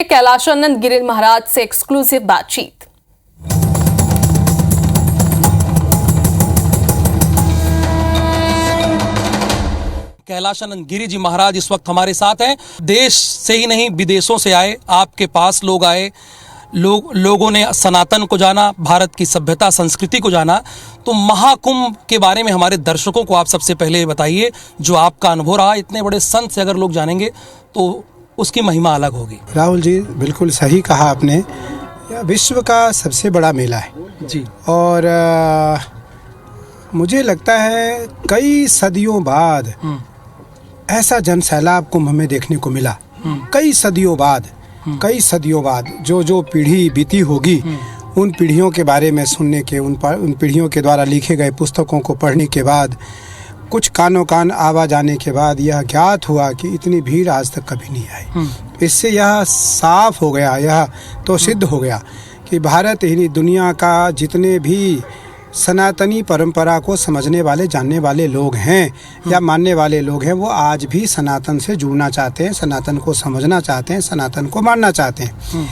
कैलाशानंद गिरी महाराज से एक्सक्लूसिव बातचीत। कैलाशानंद गिरी जी महाराज इस वक्त हमारे साथ हैं। देश से ही नहीं विदेशों से आए, आपके पास लोग आए, लोगों ने सनातन को जाना, भारत की सभ्यता संस्कृति को जाना। तो महाकुंभ के बारे में हमारे दर्शकों को आप सबसे पहले बताइए, जो आपका अनुभव रहा। इतने बड़े संत से अगर लोग जानेंगे तो उसकी महिमा अलग होगी। राहुल जी, बिल्कुल सही कहा आपने। यह विश्व का सबसे बड़ा मेला है जी। और मुझे लगता है कई सदियों बाद ऐसा जन सैलाब कुंभ में देखने को मिला। कई सदियों बाद जो पीढ़ी बीती होगी, उन पीढ़ियों के बारे में सुनने के, उन पीढ़ियों के द्वारा लिखे गए पुस्तकों को पढ़ने के बाद, कुछ कानों कान आवाज आने के बाद यह ज्ञात हुआ कि इतनी भीड़ आज तक कभी नहीं आई। इससे यह साफ हो गया, यह तो सिद्ध हो गया कि भारत ही नहीं, दुनिया का जितने भी सनातनी परंपरा को समझने वाले, जानने वाले लोग हैं या मानने वाले लोग हैं, वो आज भी सनातन से जुड़ना चाहते हैं, सनातन को समझना चाहते हैं, सनातन को मानना चाहते हैं।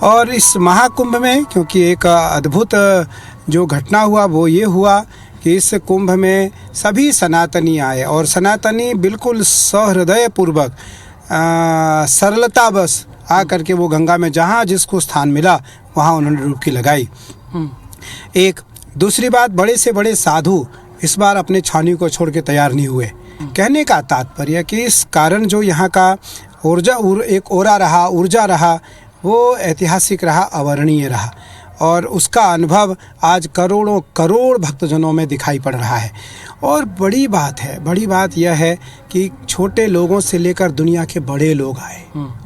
और इस महाकुंभ में क्योंकि एक अद्भुत जो घटना हुआ वो ये हुआ कि इस कुंभ में सभी सनातनी आए और सनातनी बिल्कुल सहृदय पूर्वक सरलता बस आकर के वो गंगा में जहाँ जिसको स्थान मिला वहाँ उन्होंने डुबकी लगाई। एक दूसरी बात, बड़े से बड़े साधु इस बार अपने छावनी को छोड़ के तैयार नहीं हुए। कहने का तात्पर्य कि इस कारण जो यहाँ का ऊर्जा रहा वो ऐतिहासिक रहा, अवर्णनीय रहा और उसका अनुभव आज करोड़ों करोड़ भक्तजनों में दिखाई पड़ रहा है। और बड़ी बात यह है कि छोटे लोगों से लेकर दुनिया के बड़े लोग आए,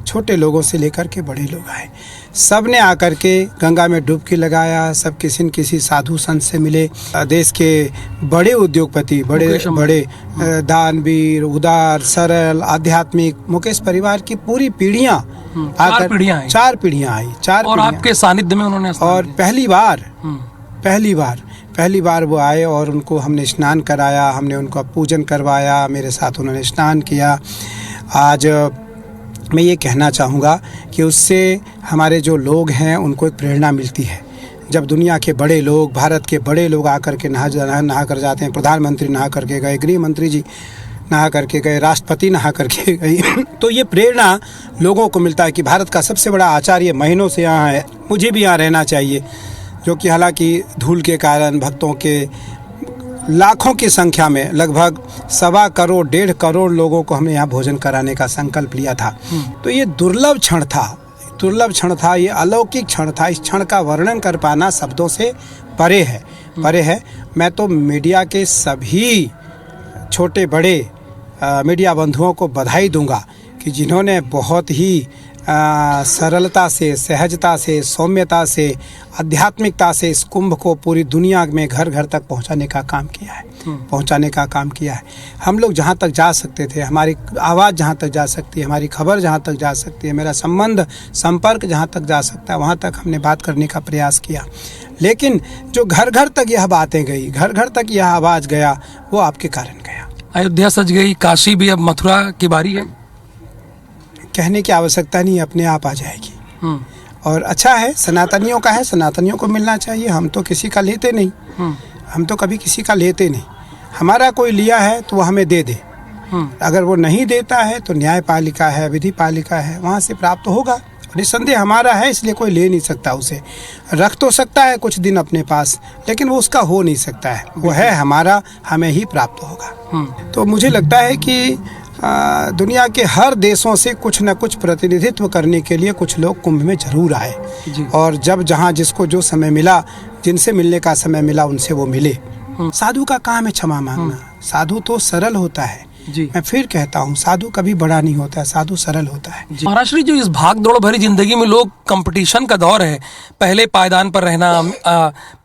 छोटे लोगों से लेकर के बड़े लोग आए। सब ने आकर के गंगा में डुबकी लगाया, सब किसी न किसी साधु संत से मिले। देश के बड़े उद्योगपति, बड़े दानवीर, उदार, सरल, आध्यात्मिक, मुकेश परिवार की पूरी पीढ़ियां आकर, चार पीढ़ियां आई। और आपके सानिध्य में उन्होंने और पहली बार वो आए और उनको हमने स्नान कराया, हमने उनका पूजन करवाया, मेरे साथ उन्होंने स्नान किया। आज मैं ये कहना चाहूँगा कि उससे हमारे जो लोग हैं उनको एक प्रेरणा मिलती है। जब दुनिया के बड़े लोग, भारत के बड़े लोग आकर के नहा कर जाते हैं, प्रधानमंत्री नहा करके गए, गृह मंत्री जी नहा करके गए, राष्ट्रपति नहा करके गए, तो ये प्रेरणा लोगों को मिलता है कि भारत का सबसे बड़ा आचार्य महीनों से यहाँ है, मुझे भी यहाँ रहना चाहिए। जो कि हालांकि धूल के कारण भक्तों के लाखों की संख्या में, लगभग 1.25 करोड़ 1.5 करोड़ लोगों को हमने यहाँ भोजन कराने का संकल्प लिया था। तो ये दुर्लभ क्षण था, ये अलौकिक क्षण था। इस क्षण का वर्णन कर पाना शब्दों से परे है। मैं तो मीडिया के सभी छोटे बड़े मीडिया बंधुओं को बधाई दूंगा कि जिन्होंने बहुत ही सरलता से, सहजता से, सौम्यता से, आध्यात्मिकता से इस कुंभ को पूरी दुनिया में घर घर तक पहुंचाने का काम किया है। हम लोग जहां तक जा सकते थे, हमारी आवाज़ जहां तक जा सकती है, हमारी खबर जहां तक जा सकती है, मेरा संपर्क जहां तक जा सकता है, वहां तक हमने बात करने का प्रयास किया। लेकिन जो घर घर तक यह बातें गई, घर घर तक यह आवाज़ गया, वो आपके कारण गया। अयोध्या सज गई, काशी भी, अब मथुरा की बारी है। कहने की आवश्यकता नहीं, अपने आप आ जाएगी। और अच्छा है, सनातनियों का है, सनातनियों को मिलना चाहिए। हम तो किसी का लेते नहीं, हम तो कभी किसी का लेते नहीं। हमारा कोई लिया है तो वो हमें दे दे। अगर वो नहीं देता है तो न्यायपालिका है, विधि पालिका है, वहाँ से प्राप्त होगा। निस्संदेह हमारा है, इसलिए कोई ले नहीं सकता उसे। रख तो सकता है कुछ दिन अपने पास, लेकिन वो उसका हो नहीं सकता है। वो है हमारा, हमें ही प्राप्त होगा। तो मुझे लगता है कि दुनिया के हर देशों से कुछ न कुछ प्रतिनिधित्व करने के लिए कुछ लोग कुंभ में जरूर आए। और जब जहाँ जिसको जो समय मिला, जिनसे मिलने का समय मिला, उनसे वो मिले। साधु का काम है क्षमा मांगना। साधु तो सरल होता है। मैं फिर कहता हूँ, साधु कभी बड़ा नहीं होता है, साधु सरल होता है। महाराज जी, जो इस भाग दौड़ भरी जिंदगी में लोग कंपटीशन का दौर है, पहले पायदान पर रहना,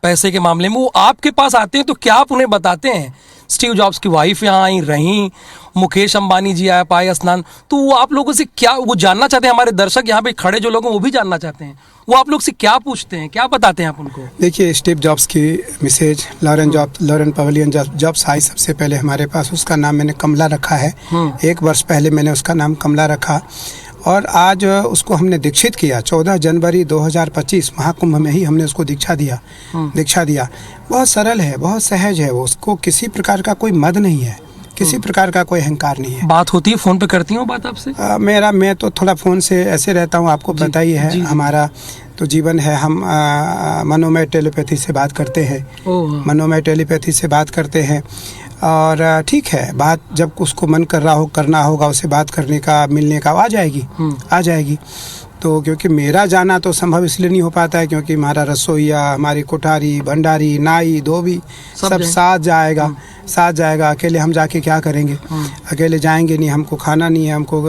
पैसे के मामले में, वो आपके पास आते हैं तो क्या आप उन्हें बताते हैं? स्टीव जॉब्स की वाइफ यहाँ आई रहीं, मुकेश अंबानी जी आए, पाए स्नान, तो वो आप लोगों से क्या, वो जानना चाहते हैं, हमारे दर्शक यहाँ पे खड़े जो लोग हैं वो भी जानना चाहते हैं, वो आप लोग से क्या पूछते हैं, क्या बताते हैं आप उनको? देखिए, स्टीव जॉब्स की मिसेज लॉरेन पवेलियन जॉब्स आई सबसे पहले हमारे पास। उसका नाम मैंने कमला रखा है। 1 वर्ष पहले मैंने उसका नाम कमला रखा। और आज उसको हमने दीक्षित किया। 14 जनवरी 2025 महाकुंभ में ही हमने उसको दीक्षा दिया। बहुत सरल है, बहुत सहज है वो, उसको किसी प्रकार का कोई मद नहीं है, किसी प्रकार का कोई अहंकार नहीं है। बात होती है फोन पे, करती हूँ बात आपसे? मैं तो थोड़ा फ़ोन से ऐसे रहता हूँ, आपको पता ही है। हमारा तो जीवन है, हम मनोमय टेलीपैथी से बात करते हैं, मनोमय टेलीपैथी से बात करते हैं। और ठीक है, बात जब उसको मन कर रहा हो, करना होगा उसे बात करने का, मिलने का, आ जाएगी। तो क्योंकि मेरा जाना तो संभव इसलिए नहीं हो पाता है क्योंकि हमारा रसोईया, हमारी कोठारी, भंडारी, नाई, धोबी सब साथ जाएगा। अकेले हम जाके क्या करेंगे? अकेले जाएंगे नहीं, हमको खाना नहीं है, हमको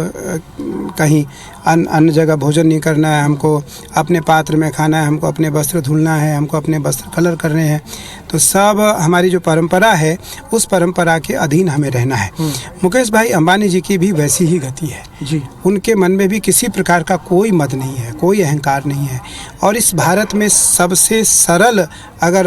कहीं अन्य जगह भोजन नहीं करना है, हमको अपने पात्र में खाना है, हमको अपने वस्त्र धुलना है, हमको अपने वस्त्र कलर करने हैं। तो सब हमारी जो परंपरा है उस परंपरा के अधीन हमें रहना है। मुकेश भाई अंबानी जी की भी वैसी ही गति है जी। उनके मन में भी किसी प्रकार का कोई मद नहीं है, कोई अहंकार नहीं है। और इस भारत में सबसे सरल अगर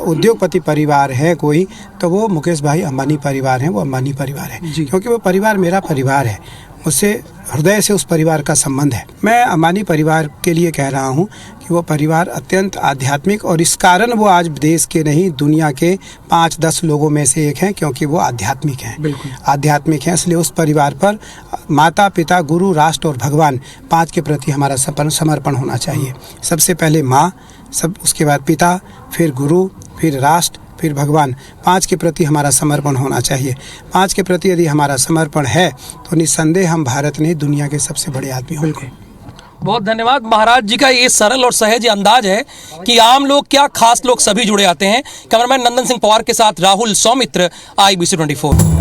उद्योगपति परिवार है कोई तो वो मुकेश भाई अंबानी परिवार हैं, वो अंबानी परिवार है। क्योंकि वो परिवार मेरा परिवार है, मुझसे हृदय से उस परिवार का संबंध है। मैं अंबानी परिवार के लिए कह रहा हूँ कि वो परिवार अत्यंत आध्यात्मिक, और इस कारण वो आज देश के नहीं दुनिया के 5-10 लोगों में से एक हैं, क्योंकि वो आध्यात्मिक हैं। आध्यात्मिक हैं, इसलिए उस परिवार पर माता, पिता, गुरु, राष्ट्र और भगवान 5 के प्रति हमारा समर्पण होना चाहिए। सबसे पहले माँ, उसके बाद पिता, फिर गुरु, फिर राष्ट्र, फिर भगवान, 5 के प्रति हमारा समर्पण होना चाहिए। 5 के प्रति यदि हमारा समर्पण है तो निस्संदेह हम भारत में दुनिया के सबसे बड़े आदमी होंगे। बहुत धन्यवाद। महाराज जी का ये सरल और सहज अंदाज है कि आम लोग क्या, खास लोग सभी जुड़े आते हैं। कैमरामैन नंदन सिंह पवार के साथ राहुल सौमित्र, IBC 24।